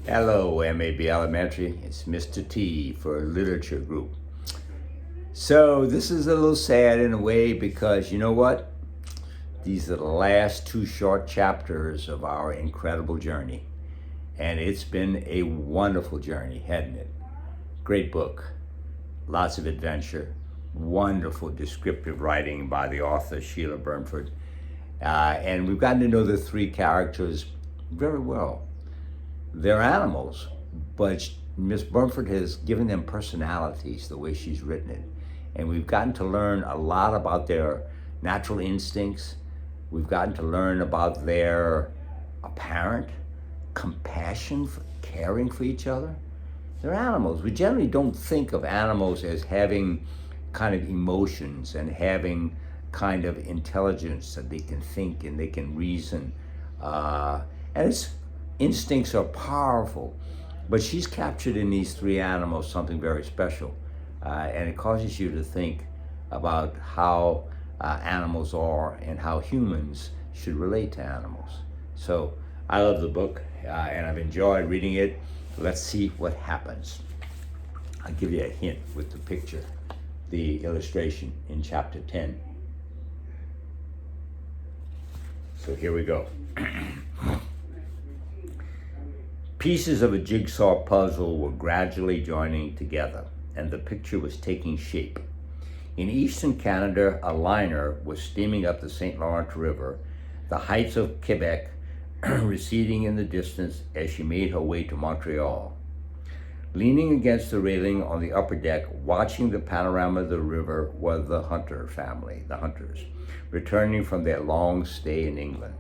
Hello, MAB Elementary. It's Mr. T for Literature Group. So this is a little sad in a way because you know what? These are the last two short chapters of our incredible journey. And it's been a wonderful journey, hasn't it? Great book, lots of adventure, wonderful descriptive writing by the author Sheila Burnford. And we've gotten to know the three characters very well. They're animals, but Miss Burnford has given them personalities the way she's written it. And we've gotten to learn a lot about their natural instincts. We've gotten to learn about their apparent compassion for caring for each other. They're animals. We generally don't think of animals as having kind of emotions and having kind of intelligence that they can think and they can reason. And it's instincts are powerful, but she's captured in these three animals something very special, and it causes you to think about how animals are and how humans should relate to animals. So I love the book, and I've enjoyed reading it. Let's see what happens. I'll give you a hint with the picture, the illustration in chapter 10. So here we go. Pieces of a jigsaw puzzle were gradually joining together, and the picture was taking shape. In eastern Canada, a liner was steaming up the St. Lawrence River, the heights of Quebec receding in the distance as she made her way to Montreal. Leaning against the railing on the upper deck, watching the panorama of the river, were the Hunter family, the Hunters, returning from their long stay in England.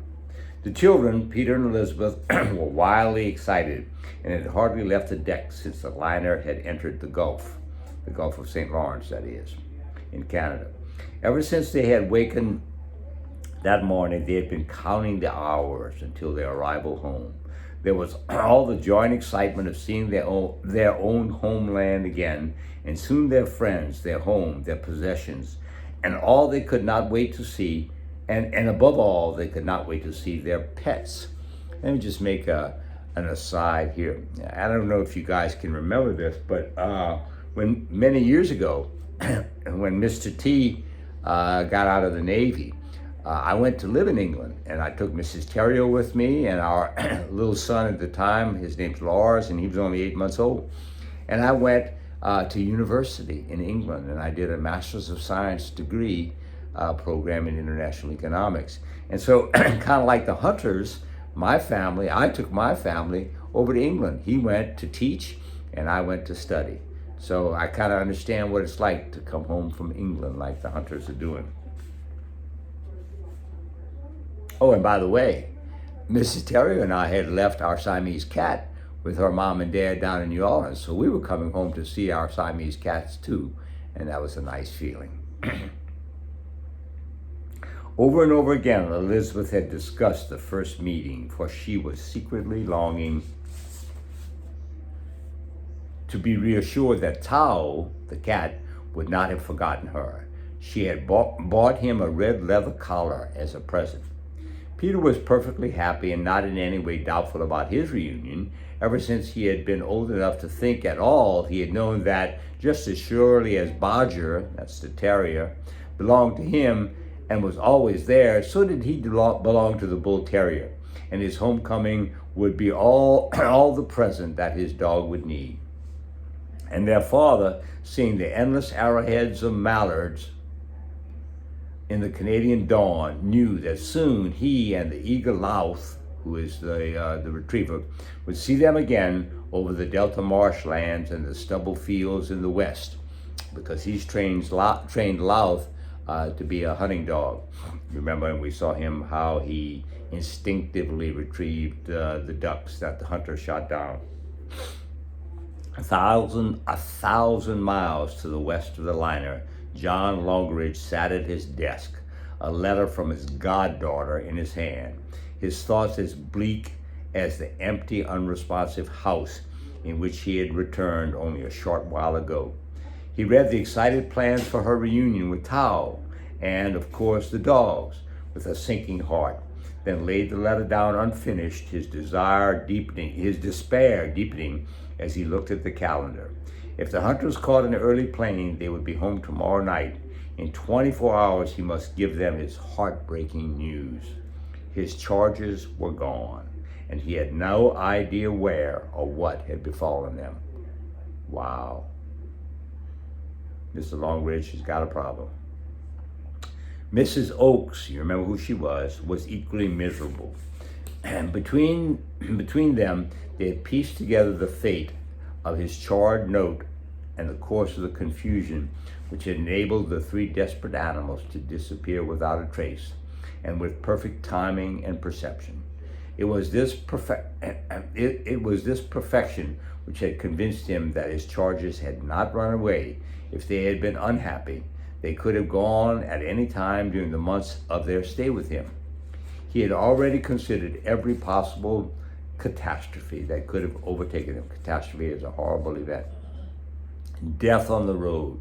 The children, Peter and Elizabeth, were wildly excited and had hardly left the deck since the liner had entered the Gulf of St. Lawrence, that is, in Canada. Ever since they had wakened that morning, they had been counting the hours until their arrival home. There was all the joint excitement of seeing their own homeland again, and soon their friends, their home, their possessions, and all they could not wait to see. And above all, they could not wait to see their pets. Let me just make an aside here. I don't know if you guys can remember this, but when many years ago, when Mr. T got out of the Navy, I went to live in England, and I took Mrs. Terrio with me and our little son at the time. His name's Lars, and he was only 8 months old. And I went to university in England, and I did a Master's of Science degree program in international economics. And so kind of like the Hunters, my family, I took my family over to England. He went to teach and I went to study. So I kind of understand what it's like to come home from England like the Hunters are doing. Oh, and by the way, Mrs. Terrio and I had left our Siamese cat with her mom and dad down in New Orleans. So we were coming home to see our Siamese cats too. And that was a nice feeling. Over and over again, Elizabeth had discussed the first meeting, for she was secretly longing to be reassured that Tao, the cat, would not have forgotten her. She had bought him a red leather collar as a present. Peter was perfectly happy and not in any way doubtful about his reunion. Ever since he had been old enough to think at all, he had known that just as surely as Bodger, that's the terrier, belonged to him and was always there, so did he belong to the bull terrier, and his homecoming would be all the present that his dog would need. And their father, seeing the endless arrowheads of mallards in the Canadian dawn, knew that soon he and the eager Louth, who is the retriever, would see them again over the Delta marshlands and the stubble fields in the west, because he's trained Louth to be a hunting dog. Remember, we saw him how he instinctively retrieved the ducks that the hunter shot down. 1,000 miles to the west of the liner, John Longridge sat at his desk, a letter from his goddaughter in his hand, his thoughts as bleak as the empty, unresponsive house in which he had returned only a short while ago. He read the excited plans for her reunion with Tao and, of course, the dogs with a sinking heart. then laid the letter down unfinished, his despair deepening as he looked at the calendar. If the hunters caught an early plane, they would be home tomorrow night. In 24 hours, he must give them his heartbreaking news. His charges were gone, and he had no idea where or what had befallen them. Wow. Mr. Longridge has got a problem. Mrs. Oakes, you remember who she was equally miserable. And between them, they had pieced together the fate of his charred note and the course of the confusion which had enabled the three desperate animals to disappear without a trace and with perfect timing and perception. It was this perfection which had convinced him that his charges had not run away. If they had been unhappy, they could have gone at any time during the months of their stay with him. He had already considered every possible catastrophe that could have overtaken him. Catastrophe is a horrible event. Death on the road,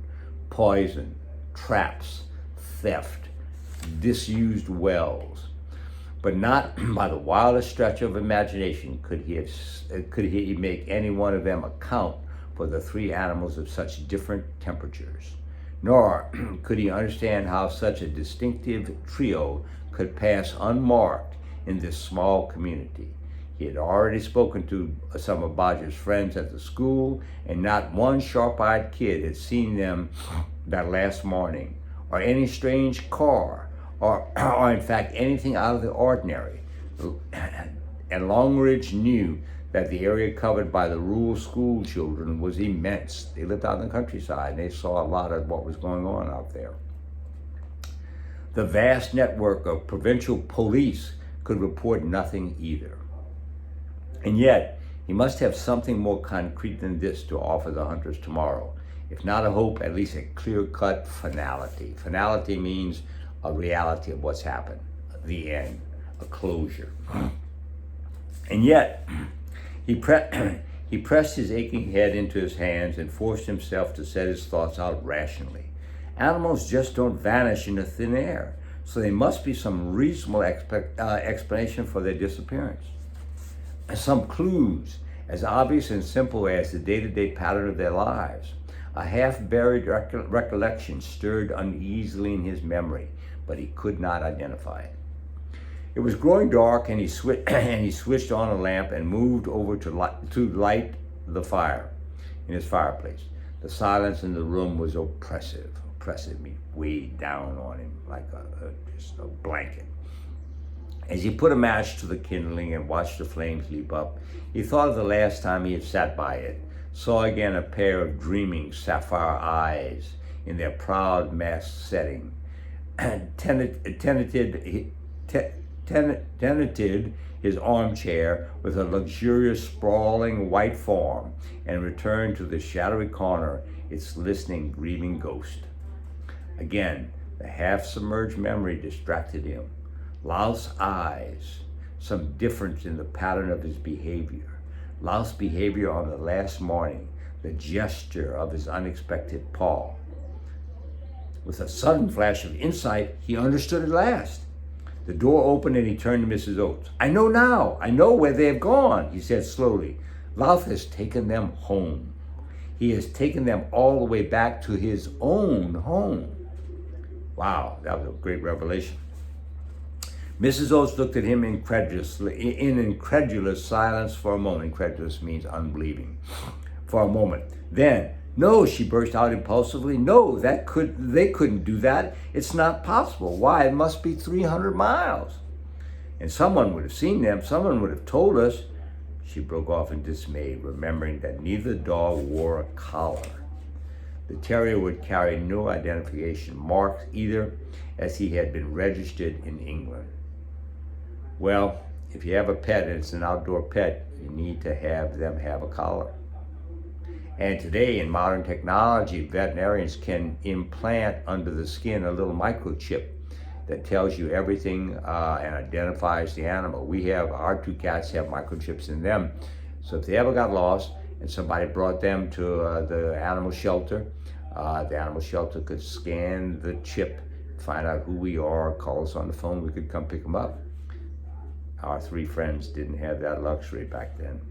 poison, traps, theft, disused wells. But not by the wildest stretch of imagination could he make any one of them account for the three animals of such different temperatures. Nor could he understand how such a distinctive trio could pass unmarked in this small community. He had already spoken to some of Bodger's friends at the school, and not one sharp-eyed kid had seen them that last morning, or any strange car, or in fact anything out of the ordinary. And Longridge knew that the area covered by the rural school children was immense. They lived out in the countryside, and they saw a lot of what was going on out there. The vast network of provincial police could report nothing either. And yet, he must have something more concrete than this to offer the hunters tomorrow. If not a hope, at least a clear-cut finality. Finality means a reality of what's happened, the end, a closure. And yet, he pressed his aching head into his hands and forced himself to set his thoughts out rationally. Animals just don't vanish into thin air, so there must be some reasonable explanation for their disappearance. Some clues, as obvious and simple as the day-to-day pattern of their lives. A half-buried recollection stirred uneasily in his memory, but he could not identify it. It was growing dark, and he switched on a lamp and moved over to light the fire in his fireplace. The silence in the room was oppressive. Oppressive means weighed down on him like just a blanket. As he put a match to the kindling and watched the flames leap up, he thought of the last time he had sat by it, saw again a pair of dreaming sapphire eyes in their proud masked setting, and tenanted his armchair with a luxurious, sprawling white form, and returned to the shadowy corner, its listening, grieving ghost. Again, the half-submerged memory distracted him. Louth's eyes, some difference in the pattern of his behavior. Louth's behavior on the last morning, the gesture of his unexpected paw. With a sudden flash of insight, he understood at last. The door opened and he turned to Mrs. Oates. "I know now. I know where they have gone," he said slowly. "Louth has taken them home. He has taken them all the way back to his own home." Wow, that was a great revelation. Mrs. Oates looked at him incredulously, in incredulous silence for a moment. Incredulous means unbelieving. For a moment. Then, "No," she burst out impulsively. "No, they couldn't do that. It's not possible. Why, it must be 300 miles. And someone would have seen them. Someone would have told us." She broke off in dismay, remembering that neither dog wore a collar. The terrier would carry no identification marks either, as he had been registered in England. Well, if you have a pet and it's an outdoor pet, you need to have them have a collar. And today, in modern technology, veterinarians can implant under the skin a little microchip that tells you everything and identifies the animal. Our two cats have microchips in them. So if they ever got lost and somebody brought them to the animal shelter could scan the chip, find out who we are, call us on the phone, we could come pick them up. Our three friends didn't have that luxury back then.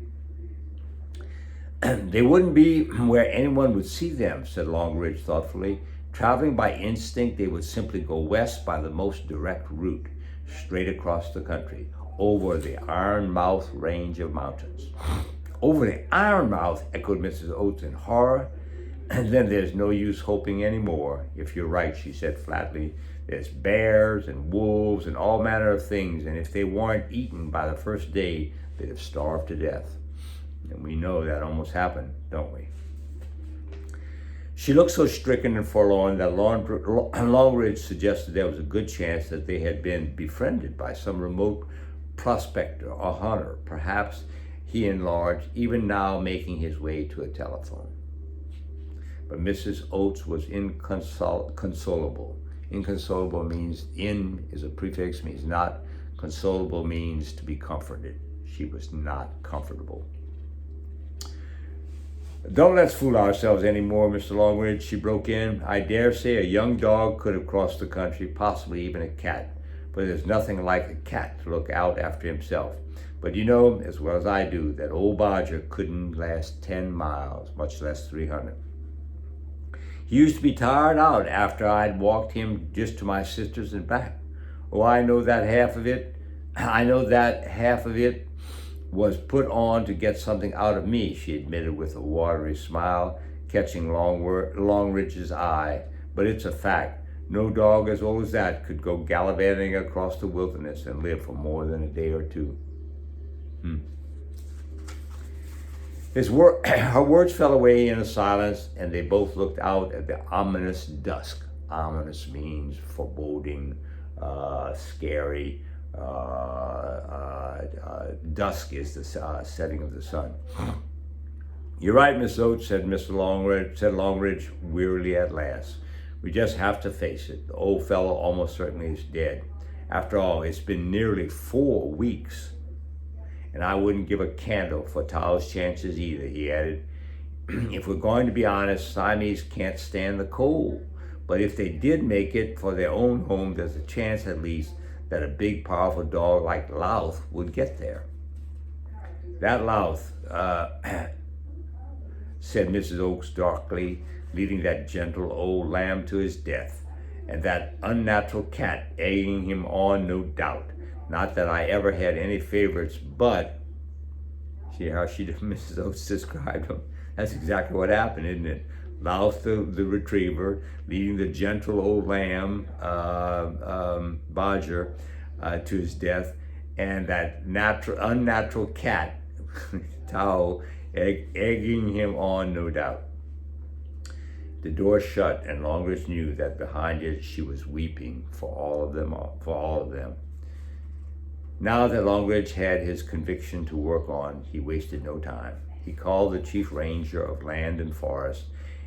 They wouldn't be where anyone would see them, said Longridge thoughtfully. Traveling by instinct, they would simply go west by the most direct route, straight across the country, over the Ironmouth range of mountains. Over the Ironmouth, echoed Mrs. Oates in horror. And then there's no use hoping anymore. If you're right, she said flatly. There's bears and wolves and all manner of things, and if they weren't eaten by the first day, they'd have starved to death. And we know that almost happened, don't we? She looked so stricken and forlorn that Longridge suggested there was a good chance that they had been befriended by some remote prospector or hunter. Perhaps, he enlarged, even now making his way to a telephone. But Mrs. Oates was inconsolable. Inconsolable means in is a prefix, means not. Consolable means to be comforted. She was not comfortable. Don't let's fool ourselves anymore, Mr. Longridge, she broke in. I dare say a young dog could have crossed the country, possibly even a cat. But there's nothing like a cat to look out after himself. But you know, as well as I do, that old Bodger couldn't last 10 miles, much less 300. He used to be tired out after I'd walked him just to my sister's and back. Oh, I know that half of it was put on to get something out of me, she admitted with a watery smile, catching Longridge's eye. But it's a fact. No dog as old as that could go gallivanting across the wilderness and live for more than a day or two. Her words fell away in a silence, and they both looked out at the ominous dusk. Ominous means foreboding, scary. Dusk is the setting of the sun. You're right, Miss Oates, said Longridge wearily at last. We just have to face it. The old fellow almost certainly is dead. After all, it's been nearly 4 weeks. And I wouldn't give a candle for Tao's chances either, he added. If we're going to be honest, Siamese can't stand the cold. But if they did make it for their own home, there's a chance at least that a big, powerful dog like Louth would get there. That Louth, said Mrs. Oates darkly, leading that gentle old lamb to his death, and that unnatural cat egging him on, no doubt. Not that I ever had any favorites, but see how Mrs. Oates described him. That's exactly what happened, isn't it? Louth, the retriever, leading the gentle old lamb, Bodger, to his death, and that unnatural cat, Tao, egging him on, no doubt. The door shut, and Longridge knew that behind it she was weeping for all of them. Now that Longridge had his conviction to work on, he wasted no time. He called the chief ranger of land and forest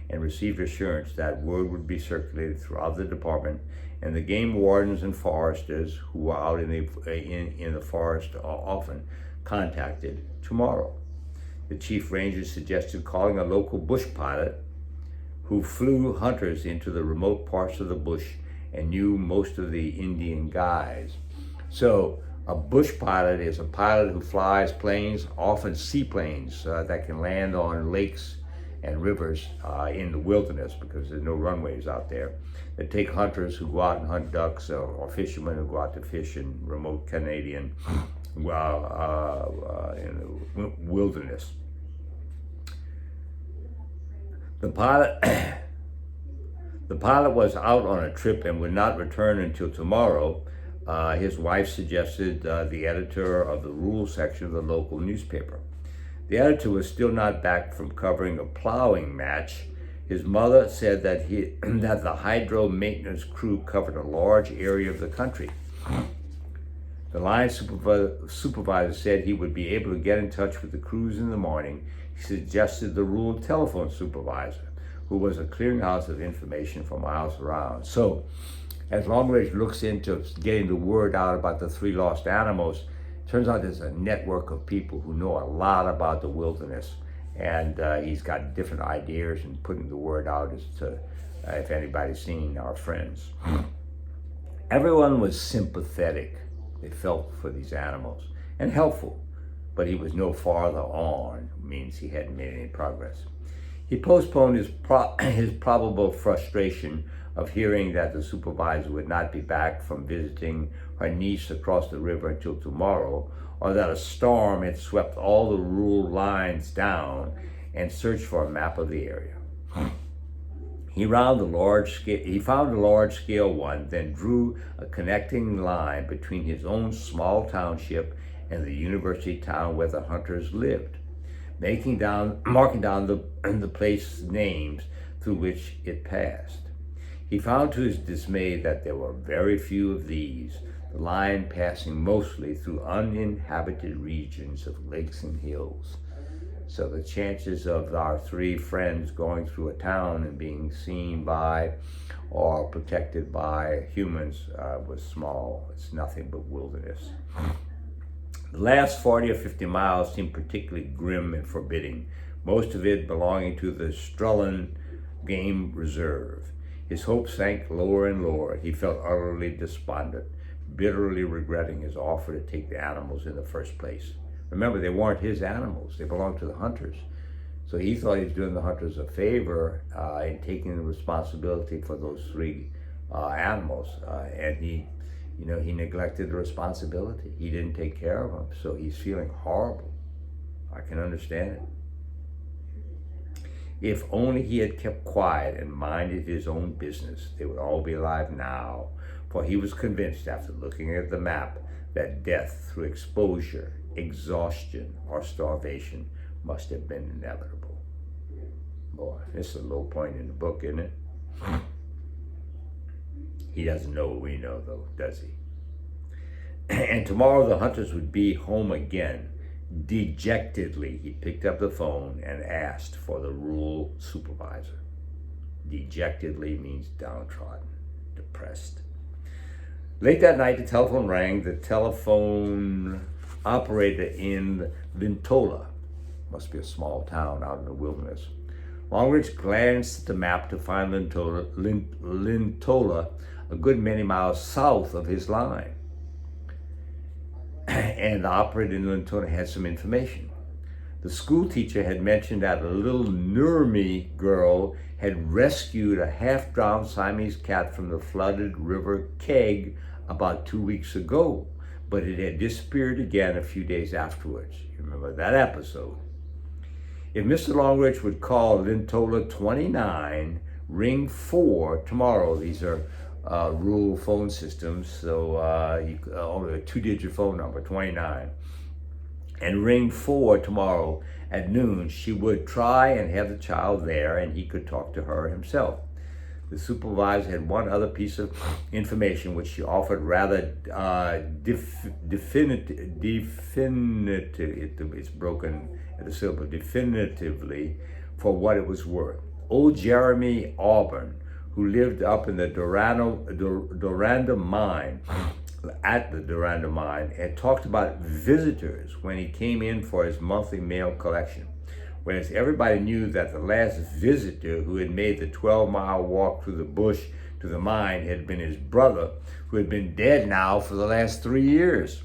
and received assurance that word would be circulated throughout the department, and the game wardens and foresters who were out in the forest are often contacted tomorrow. The chief ranger suggested calling a local bush pilot who flew hunters into the remote parts of the bush and knew most of the Indian guys. So a bush pilot is a pilot who flies planes, often seaplanes, that can land on lakes and rivers in the wilderness because there's no runways out there, that take hunters who go out and hunt ducks or fishermen who go out to fish in remote Canadian in the wilderness. The pilot was out on a trip and would not return until tomorrow. His wife suggested the editor of the rules section of the local newspaper. The editor was still not back from covering a plowing match. His mother said that the hydro maintenance crew covered a large area of the country. The line supervisor said he would be able to get in touch with the crews in the morning. He suggested the rural telephone supervisor, who was a clearinghouse of information for miles around. So, as Longridge looks into getting the word out about the 3 lost animals, turns out there's a network of people who know a lot about the wilderness, and he's got different ideas and putting the word out as to if anybody's seen our friends. Everyone was sympathetic. They felt for these animals. and helpful, but he was no farther on, means he hadn't made any progress. He postponed his probable frustration of hearing that the supervisor would not be back from visiting her niece across the river until tomorrow, or that a storm had swept all the rule lines down, and searched for a map of the area. He found a large-scale one, then drew a connecting line between his own small township and the university town where the hunters lived, marking down the place names through which it passed. He found to his dismay that there were very few of these, the line passing mostly through uninhabited regions of lakes and hills. So the chances of our three friends going through a town and being seen by or protected by humans was small. It's nothing but wilderness. The last 40 or 50 miles seemed particularly grim and forbidding, most of it belonging to the Strullen Game Reserve. His hopes sank lower and lower. He felt utterly despondent, bitterly regretting his offer to take the animals in the first place. Remember, they weren't his animals. They belonged to the hunters. So he thought he was doing the hunters a favor in taking the responsibility for those three animals. And he neglected the responsibility. He didn't take care of them. So he's feeling horrible. I can understand it. If only he had kept quiet and minded his own business, they would all be alive now. For he was convinced, after looking at the map, that death through exposure, exhaustion, or starvation must have been inevitable. Boy, this is a low point in the book, isn't it? He doesn't know what we know, though, does he? And tomorrow the hunters would be home again. Dejectedly, he picked up the phone and asked for the rural supervisor. Dejectedly means downtrodden, depressed. Late that night, the telephone rang. The telephone operator in Lintola, must be a small town out in the wilderness. Longridge glanced at the map to find Lintola a good many miles south of his line. And the operator in Lintola had some information. The school teacher had mentioned that a little Nurmi girl had rescued a half-drowned Siamese cat from the flooded River Keg about 2 weeks ago, but it had disappeared again a few days afterwards. You remember that episode. If Mr. Longridge would call Lintola 29, ring 4 tomorrow. These are rural phone systems, so only a 2-digit phone number, 29. And ring 4 tomorrow at noon. She would try and have the child there, and he could talk to her himself. The supervisor had one other piece of information which she offered rather it's broken at the syllable, definitively, for what it was worth. Old Jeremy Auburn, who lived up in the Doranda mine, at the Doranda mine, had talked about visitors when he came in for his monthly mail collection. Whereas everybody knew that the last visitor who had made the 12-mile walk through the bush to the mine had been his brother, who had been dead now for the last 3 years.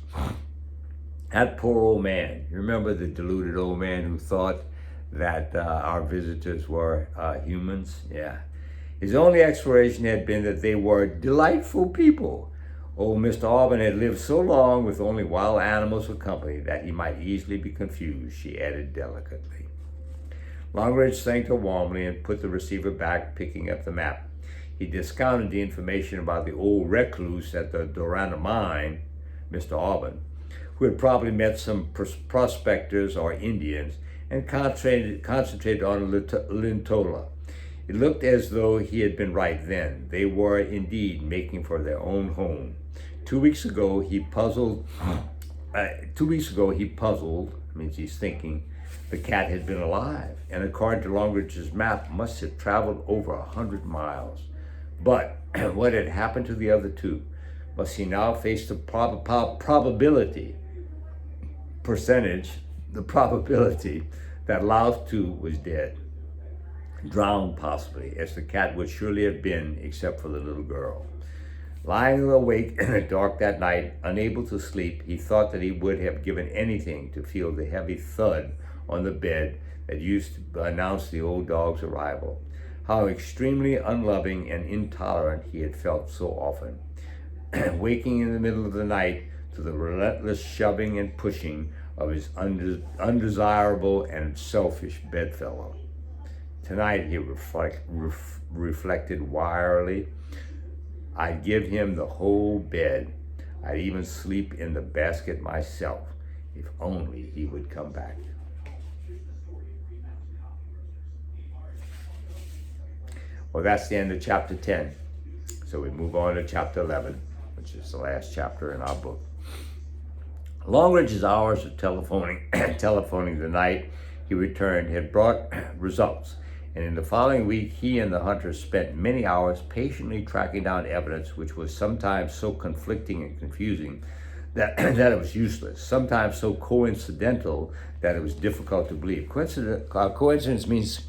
That poor old man. You remember the deluded old man who thought that our visitors were humans? Yeah. His only explanation had been that they were delightful people. Old Mr. Auburn had lived so long with only wild animals for company that he might easily be confused, she added delicately. Longridge thanked her warmly and put the receiver back, picking up the map. He discounted the information about the old recluse at the Doranda mine, Mr. Auburn, who had probably met some prospectors or Indians, and concentrated on Lintola. It looked as though he had been right then. They were indeed making for their own home. 2 weeks ago, he puzzled, means he's thinking, the cat had been alive, and according to Longridge's map, must have traveled over 100 miles. But what had happened to the other two? Must he now face the probability that Laos too was dead, drowned possibly, as the cat would surely have been, except for the little girl. Lying awake in the dark that night, unable to sleep, he thought that he would have given anything to feel the heavy thud on the bed that used to announce the old dog's arrival. How extremely unloving and intolerant he had felt so often. Waking in the middle of the night to the relentless shoving and pushing of his undesirable and selfish bedfellow. Tonight, he reflected wearily, I'd give him the whole bed. I'd even sleep in the basket myself, if only he would come back. Well, that's the end of chapter 10. So we move on to chapter 11, which is the last chapter in our book. Longridge's hours of telephoning the night he returned had brought results. And in the following week, he and the hunters spent many hours patiently tracking down evidence which was sometimes so conflicting and confusing that it was useless, sometimes so coincidental that it was difficult to believe. Coincidence means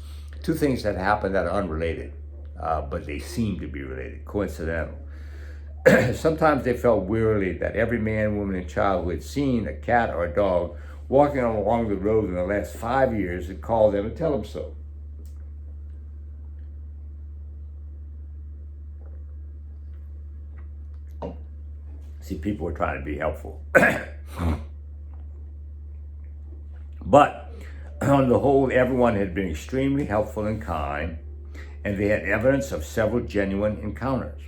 two things that happen that are unrelated, but they seem to be related, coincidental. Sometimes they felt wearily that every man, woman, and child who had seen a cat or a dog walking along the road in the last 5 years had called them and tell them so. See, people were trying to be helpful. But on the whole, everyone had been extremely helpful and kind, and they had evidence of several genuine encounters.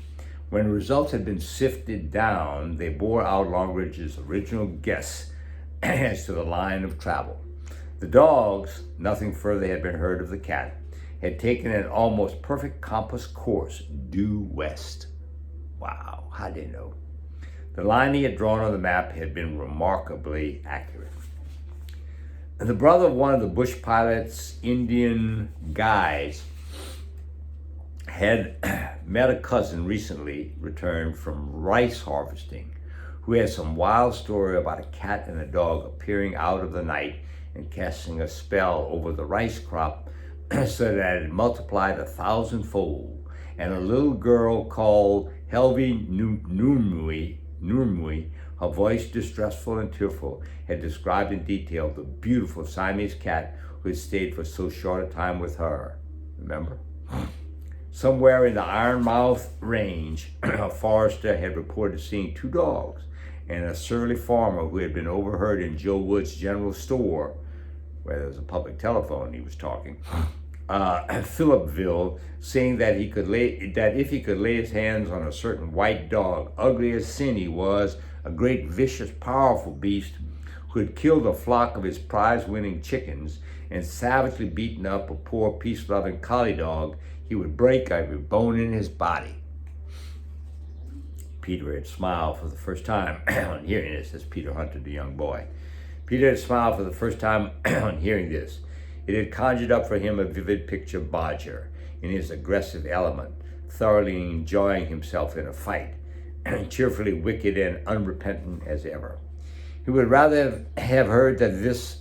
When the results had been sifted down, they bore out Longridge's original guess as to the line of travel. The dogs, nothing further had been heard of the cat, had taken an almost perfect compass course due west. Wow, how did they know? The line he had drawn on the map had been remarkably accurate. The brother of one of the bush pilot's Indian guides had met a cousin recently returned from rice harvesting who had some wild story about a cat and a dog appearing out of the night and casting a spell over the rice crop so that it multiplied 1,000-fold. And a little girl called Helvi Nurmui, her voice distressful and tearful, had described in detail the beautiful Siamese cat who had stayed for so short a time with her. Remember? Somewhere in the Ironmouth Range, a forester had reported seeing 2 dogs, and a surly farmer who had been overheard in Joe Wood's general store, where there was a public telephone, he was talking, Phillipville, saying that if he could lay his hands on a certain white dog, ugly as sin he was, a great vicious, powerful beast who had killed a flock of his prize-winning chickens and savagely beaten up a poor, peace-loving collie dog, he would break every bone in his body. Peter had smiled for the first time on hearing this. As Peter hunted the young boy. Peter had smiled for the first time on hearing this. It had conjured up for him a vivid picture of Bodger in his aggressive element, thoroughly enjoying himself in a fight, cheerfully wicked and unrepentant as ever. He would rather have heard this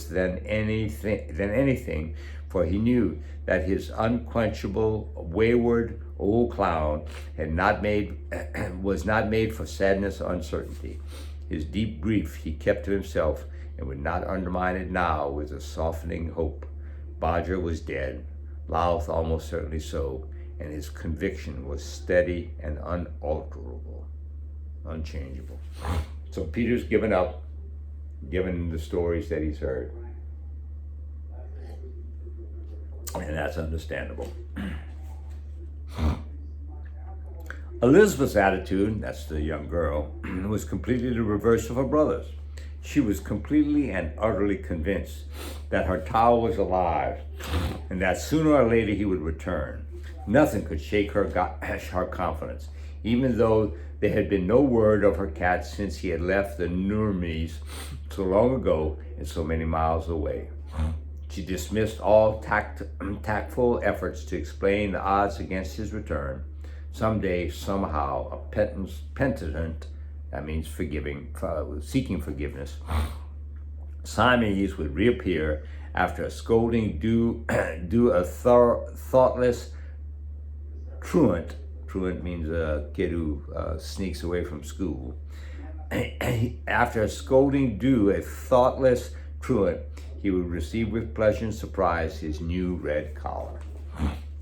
than anything, for he knew that his unquenchable, wayward old clown was not made for sadness or uncertainty. His deep grief he kept to himself and would not undermine it now with a softening hope. Bodger was dead, Louth almost certainly so, and his conviction was steady and unalterable, unchangeable. So Peter's given up, given the stories that he's heard. And that's understandable. Elizabeth's attitude, that's the young girl, was completely the reverse of her brother's. She was completely and utterly convinced that her Tao was alive and that sooner or later he would return. Nothing could shake her confidence, even though there had been no word of her cat since he had left the Nurmies so long ago and so many miles away. She dismissed all tactful efforts to explain the odds against his return. Someday, somehow, a penitent, that means seeking forgiveness, Siamese would reappear after a scolding due a thoughtless truant truant means a kid who sneaks away from school. After a scolding due a thoughtless truant, he would receive with pleasure and surprise his new red collar.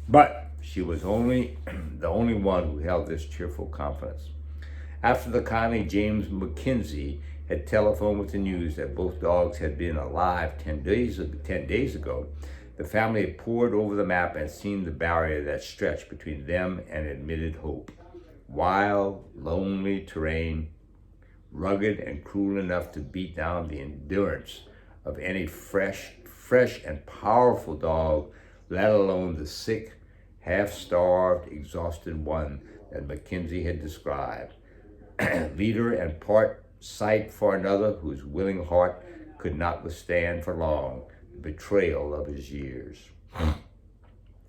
But she was only the only one who held this cheerful confidence. After the kindly James McKenzie had telephoned with the news that both dogs had been alive 10 days ago, the family had pored over the map and seen the barrier that stretched between them and admitted hope. Wild, lonely terrain, rugged and cruel enough to beat down the endurance of any fresh and powerful dog, let alone the sick, half-starved, exhausted one that Mackenzie had described. Leader and part sight for another whose willing heart could not withstand for long the betrayal of his years.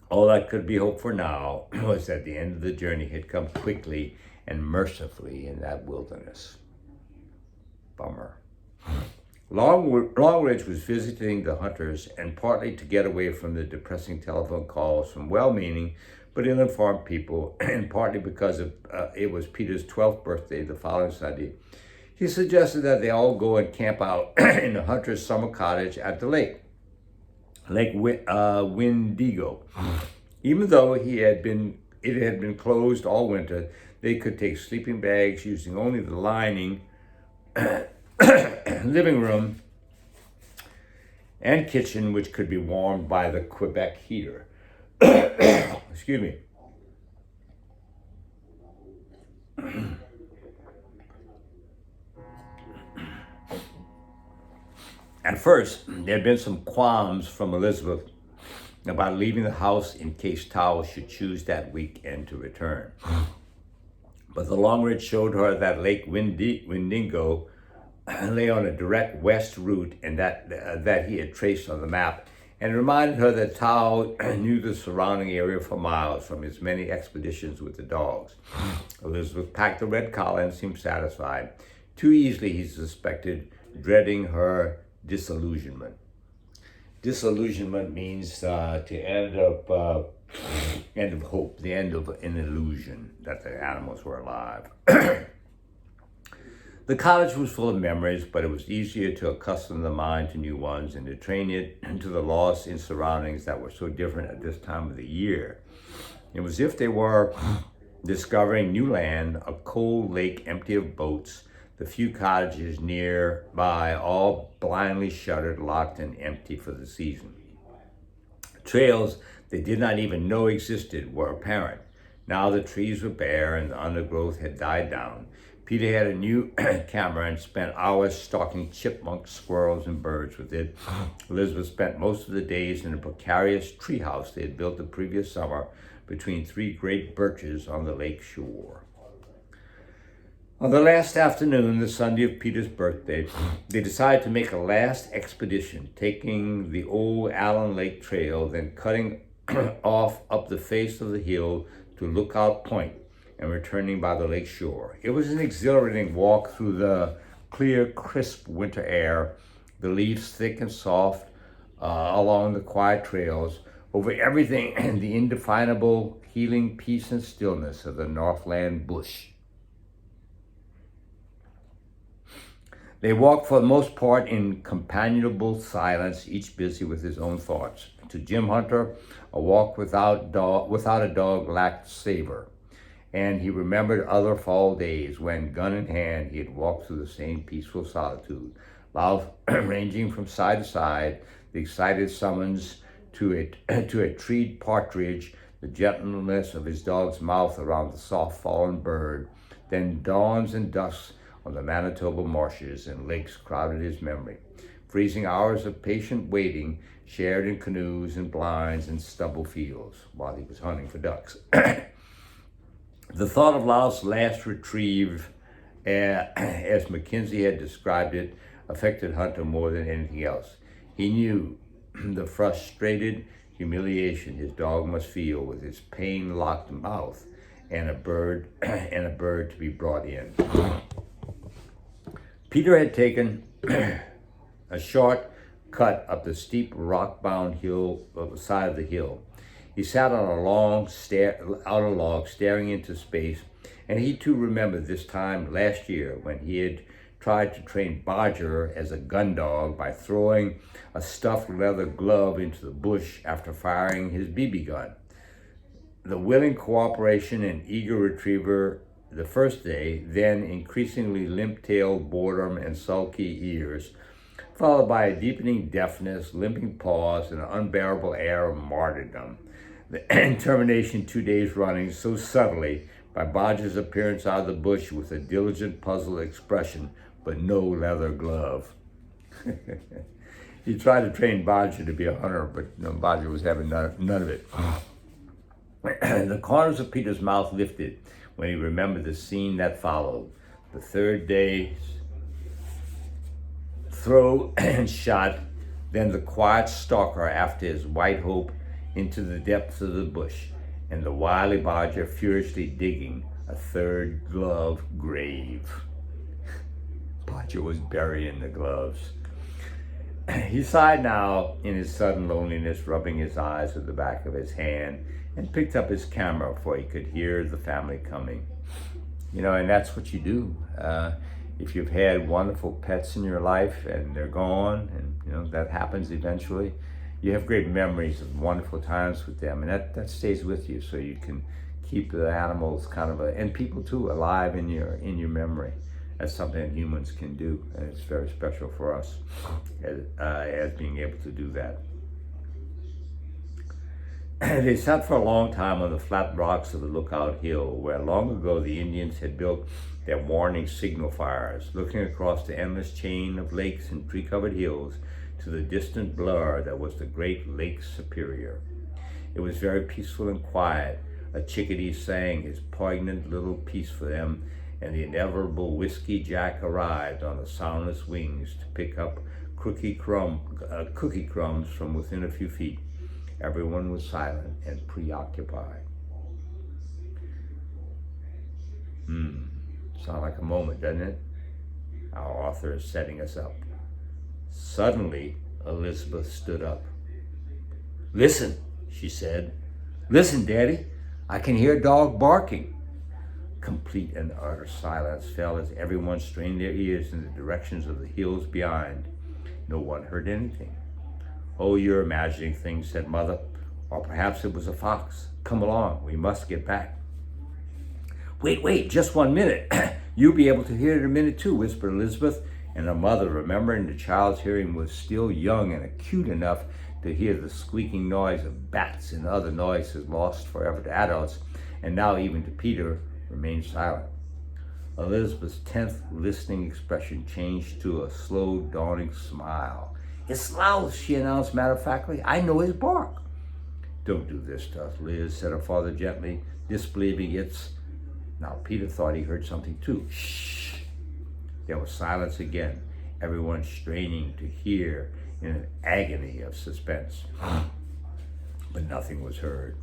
All that could be hoped for now was that the end of the journey had come quickly and mercifully in that wilderness. Bummer. Longridge was visiting the hunters, and partly to get away from the depressing telephone calls from well-meaning but ill-informed people, and partly because it was Peter's 12th birthday the following Sunday, he suggested that they all go and camp out in the hunter's summer cottage at the Lake Windigo. Even though it had been closed all winter, they could take sleeping bags using only the lining, living room, and kitchen, which could be warmed by the Quebec heater. Excuse me. At first, there had been some qualms from Elizabeth about leaving the house in case Tao should choose that weekend to return. But the Longridge showed her that Lake Windigo lay on a direct west route and that he had traced on the map, and reminded her that Tao knew the surrounding area for miles from his many expeditions with the dogs. Elizabeth packed the red collar and seemed satisfied. Too easily, he suspected, dreading her disillusionment. Disillusionment means to end of hope, the end of an illusion that the animals were alive. The cottage was full of memories, but it was easier to accustom the mind to new ones and to train it to the loss in surroundings that were so different at this time of the year. It was as if they were discovering new land, a cold lake empty of boats, the few cottages nearby all blindly shuttered, locked, and empty for the season. Trails they did not even know existed were apparent. Now the trees were bare and the undergrowth had died down. Peter had a new camera and spent hours stalking chipmunks, squirrels, and birds with it. Elizabeth spent most of the days in a precarious treehouse they had built the previous summer between three great birches on the lake shore. On the last afternoon, the Sunday of Peter's birthday, they decided to make a last expedition, taking the old Allen Lake Trail, then cutting off up the face of the hill to Lookout Point, and returning by the lake shore. It was an exhilarating walk through the clear, crisp winter air, the leaves thick and soft along the quiet trails, over everything and the indefinable healing peace and stillness of the Northland bush. They walked for the most part in companionable silence, each busy with his own thoughts. To Jim Hunter, a walk without a dog lacked savor. And he remembered other fall days when, gun in hand, he had walked through the same peaceful solitude, while ranging from side to side, the excited summons to a treed partridge, the gentleness of his dog's mouth around the soft fallen bird, then dawns and dusks on the Manitoba marshes and lakes crowded his memory. Freezing hours of patient waiting, shared in canoes and blinds and stubble fields, while he was hunting for ducks. The thought of Laos' last retrieve, as Mackenzie had described it, affected Hunter more than anything else. He knew the frustrated humiliation his dog must feel with his pain-locked mouth and a bird to be brought in. Peter had taken a short cut up the steep rock-bound hill side of the hill. He sat on a log, staring into space, and he too remembered this time last year when he had tried to train Bodger as a gun dog by throwing a stuffed leather glove into the bush after firing his BB gun. The willing cooperation and eager retriever the first day, then increasingly limp-tailed boredom and sulky ears, followed by a deepening deafness, limping paws, and an unbearable air of martyrdom. The termination 2 days running so subtly by Bodger's appearance out of the bush with a diligent, puzzled expression, but no leather glove. He tried to train Bodger to be a hunter, but Bodger was having none of it. The corners of Peter's mouth lifted when he remembered the scene that followed. The third day's throw and shot, then the quiet stalker after his white hope into the depths of the bush, and the wily Bodger furiously digging a third glove grave. Bodger was burying the gloves. He sighed now in his sudden loneliness, rubbing his eyes with the back of his hand, and picked up his camera for he could hear the family coming. And that's what you do. If you've had wonderful pets in your life and they're gone, and that happens eventually, you have great memories of wonderful times with them, and that stays with you, so you can keep the animals and people too alive in your memory. That's something that humans can do, and it's very special for us as being able to do that. They sat for a long time on the flat rocks of the Lookout Hill, where long ago the Indians had built their warning signal fires, looking across the endless chain of lakes and tree-covered hills to the distant blur that was the great Lake Superior. It was very peaceful and quiet. A chickadee sang his poignant little piece for them, and the inevitable Whiskey Jack arrived on the soundless wings to pick up cookie crumbs from within a few feet. Everyone was silent and preoccupied. Sound like a moment, doesn't it? Our author is setting us up. Suddenly, Elizabeth stood up. "Listen," she said. "Listen, Daddy. I can hear a dog barking." Complete and utter silence fell as everyone strained their ears in the directions of the hills beyond. No one heard anything. "Oh, you're imagining things," said Mother. "Or perhaps it was a fox. Come along, we must get back." Wait, just 1 minute. You'll be able to hear it in a minute too," whispered Elizabeth, and her mother, remembering the child's hearing was still young and acute enough to hear the squeaking noise of bats and other noises lost forever to adults, and now even to Peter, remained silent. Elizabeth's tense, listening expression changed to a slow, dawning smile. "It's Louse," she announced matter-of-factly. "I know his bark." "Don't do this to us, Liz," said her father gently, disbelieving its... Now Peter thought he heard something too. Shh! There was silence again, everyone straining to hear in an agony of suspense. But nothing was heard.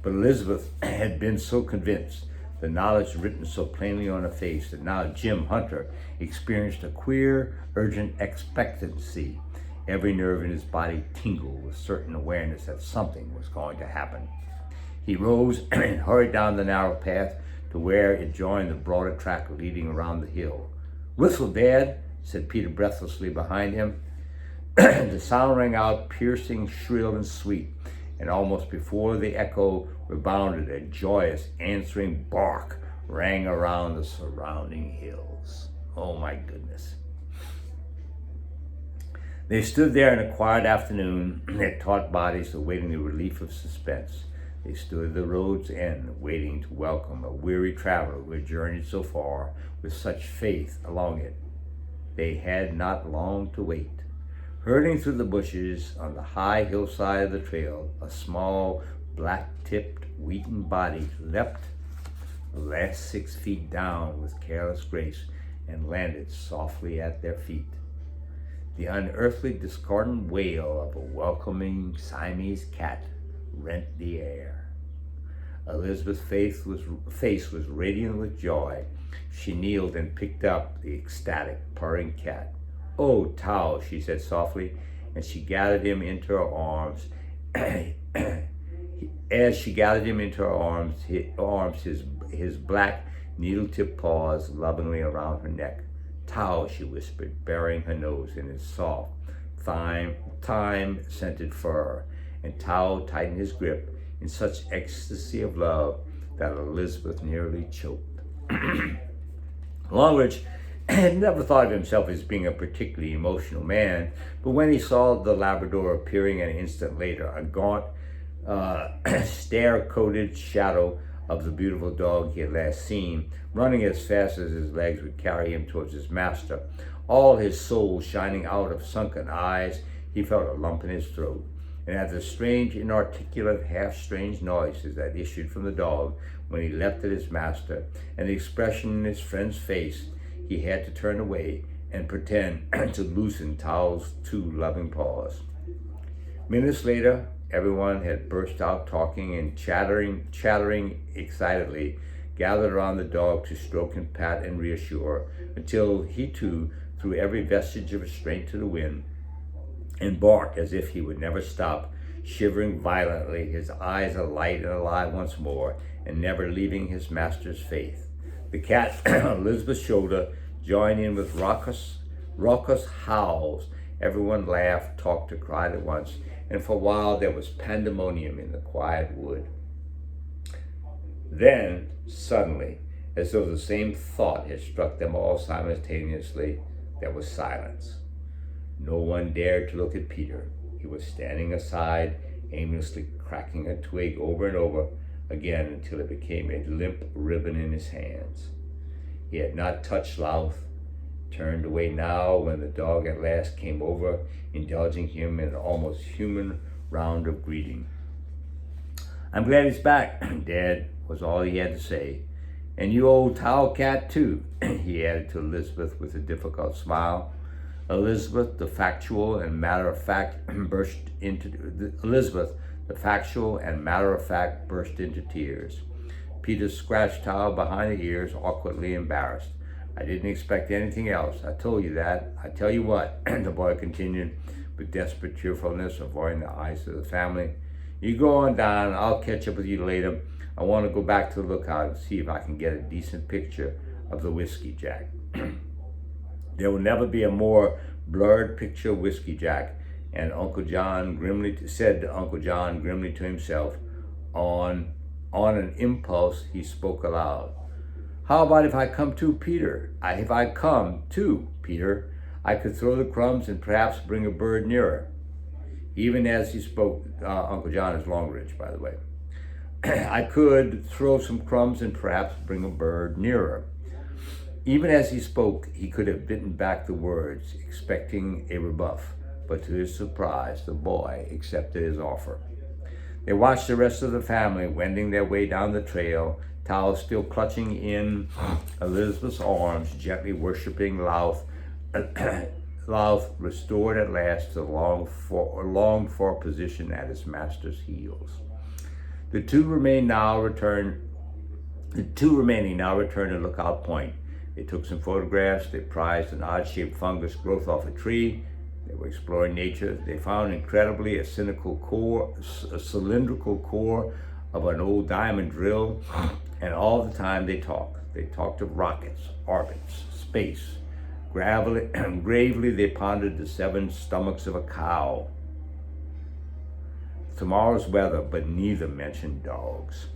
But Elizabeth had been so convinced, the knowledge written so plainly on her face, that now Jim Hunter experienced a queer, urgent expectancy. Every nerve in his body tingled with certain awareness that something was going to happen. He rose and hurried down the narrow path to where it joined the broader track leading around the hill. "Whistle, Dad," said Peter breathlessly behind him. The sound rang out, piercing, shrill, and sweet, and almost before the echo rebounded, a joyous, answering bark rang around the surrounding hills. Oh my goodness. They stood there in a quiet afternoon, their taut bodies awaiting the relief of suspense. They stood at the road's end, waiting to welcome a weary traveler who had journeyed so far with such faith along it. They had not long to wait. Hurtling through the bushes on the high hillside of the trail, a small, black-tipped, wheaten body leapt the last 6 feet down with careless grace and landed softly at their feet. The unearthly, discordant wail of a welcoming Siamese cat rent the air. Elizabeth's face was radiant with joy. She kneeled and picked up the ecstatic, purring cat. "Oh, Tao," she said softly, and she gathered him into her arms. As she gathered him into her arms, his black needle-tipped paws lovingly around her neck. Tao, she whispered, burying her nose in his soft, thyme-scented fur, and Tao tightened his grip in such ecstasy of love that Elizabeth nearly choked. Longridge had never thought of himself as being a particularly emotional man, but when he saw the Labrador appearing an instant later, a gaunt, stare-coated shadow of the beautiful dog he had last seen, running as fast as his legs would carry him towards his master, all his soul shining out of sunken eyes, he felt a lump in his throat. And at the strange, inarticulate, half-strange noises that issued from the dog when he leapt at his master, and the expression in his friend's face, he had to turn away and pretend to loosen Tao's two loving paws. Minutes later, everyone had burst out talking and chattering excitedly, gathered around the dog to stroke and pat and reassure, until he too threw every vestige of restraint to the wind and barked as if he would never stop, shivering violently, his eyes alight and alive once more, and never leaving his master's face. The cat on Elizabeth's shoulder joined in with raucous howls. Everyone laughed, talked, or cried at once, and for a while there was pandemonium in the quiet wood. Then, suddenly, as though the same thought had struck them all simultaneously, there was silence. No one dared to look at Peter. He was standing aside, aimlessly cracking a twig over and over again until it became a limp ribbon in his hands. He had not touched Louth, turned away now when the dog at last came over, indulging him in an almost human round of greeting. "I'm glad he's back, Dad," was all he had to say. "And you old towel cat too," he added to Elizabeth with a difficult smile. Elizabeth, the factual and matter-of-fact, burst into tears. Peter scratched Tao behind the ears, awkwardly embarrassed. "I didn't expect anything else. I told you that. I tell you what," the boy continued with desperate cheerfulness, avoiding the eyes of the family. "You go on down. I'll catch up with you later. I want to go back to the lookout and see if I can get a decent picture of the Whiskey Jack." There will never be a more blurred picture of Whiskey Jack, and Uncle John said Uncle John grimly to himself. On an impulse, he spoke aloud. "How about if I come too, Peter? If I come too, Peter, I could throw the crumbs and perhaps bring a bird nearer." Even as he spoke, Uncle John is Longridge, by the way. "I could throw some crumbs and perhaps bring a bird nearer." Even as he spoke, he could have bitten back the words, expecting a rebuff, but to his surprise, the boy accepted his offer. They watched the rest of the family wending their way down the trail, Tao still clutching in Elizabeth's arms, gently worshiping Louth, restored at last to the longed-for position at his master's heels. The two remaining now returned to Lookout Point. They took some photographs. They prized an odd-shaped fungus growth off a tree. They were exploring nature. They found incredibly a cylindrical core of an old diamond drill, and all the time they talked. They talked of rockets, orbits, space. Gravely they pondered the 7 stomachs of a cow, tomorrow's weather, but neither mentioned dogs.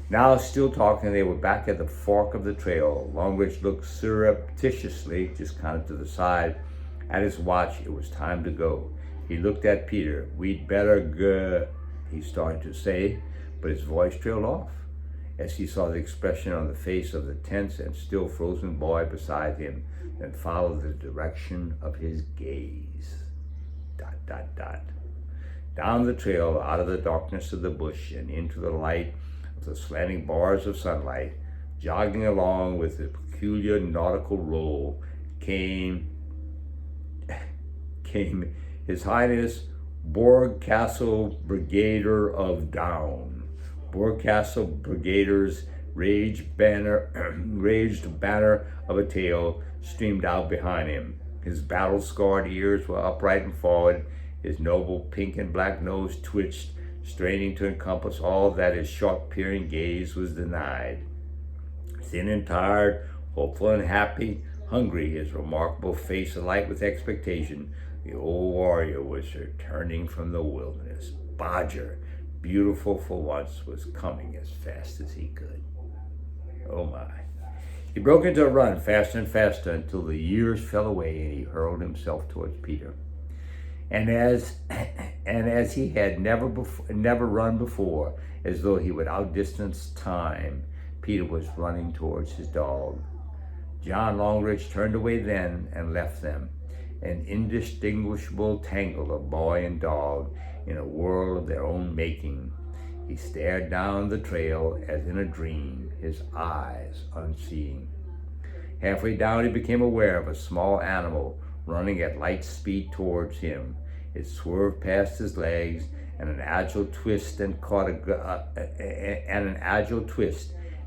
Now, still talking, they were back at the fork of the trail. Longridge looked surreptitiously, just kind of to the side, at his watch. It was time to go. He looked at Peter. "We'd better go," he started to say, but his voice trailed off as he saw the expression on the face of the tense and still frozen boy beside him, then followed the direction of his gaze. ... Down the trail, out of the darkness of the bush and into the light of the slanting bars of sunlight, jogging along with a peculiar nautical roll, came His Highness Borgcastle Brigadier of Down. Borgcastle Brigadier's raged banner of a tail streamed out behind him. His battle-scarred ears were upright and forward. His noble pink and black nose twitched, straining to encompass all that his sharp-peering gaze was denied. Thin and tired, hopeful and happy, hungry, his remarkable face alight with expectation, the old warrior was returning from the wilderness. Bodger, beautiful for once, was coming as fast as he could. Oh my. He broke into a run faster and faster until the years fell away and he hurled himself towards Peter. And as he had never run before, as though he would outdistance time, Peter was running towards his dog. John Longridge turned away then and left them, an indistinguishable tangle of boy and dog in a world of their own making. He stared down the trail as in a dream, his eyes unseeing. Halfway down, he became aware of a small animal running at light speed towards him. It swerved past his legs, and an agile twist,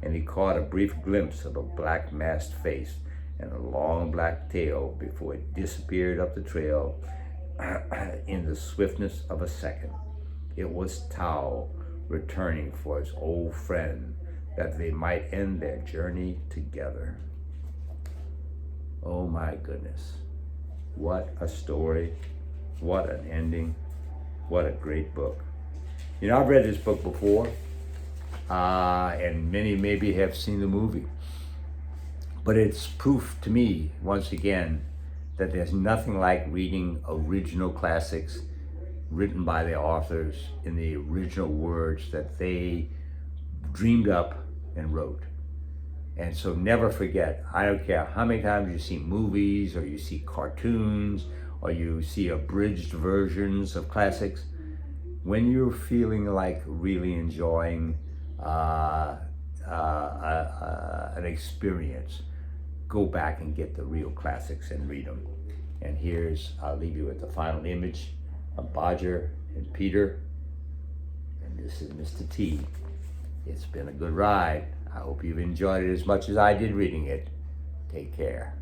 and he caught a brief glimpse of a black masked face and a long black tail before it disappeared up the trail in the swiftness of a second. It was Tao returning for his old friend, that they might end their journey together. Oh my goodness. What a story. What an ending. What a great book. You know, I've read this book before, and many maybe have seen the movie. But it's proof to me, once again, that there's nothing like reading original classics written by the authors in the original words that they dreamed up and wrote. And so never forget, I don't care how many times you see movies or you see cartoons or you see abridged versions of classics, when you're feeling like really enjoying an experience, go back and get the real classics and read them. And I'll leave you with the final image of Bodger and Peter. And this is Mr. T. It's been a good ride. I hope you've enjoyed it as much as I did reading it. Take care.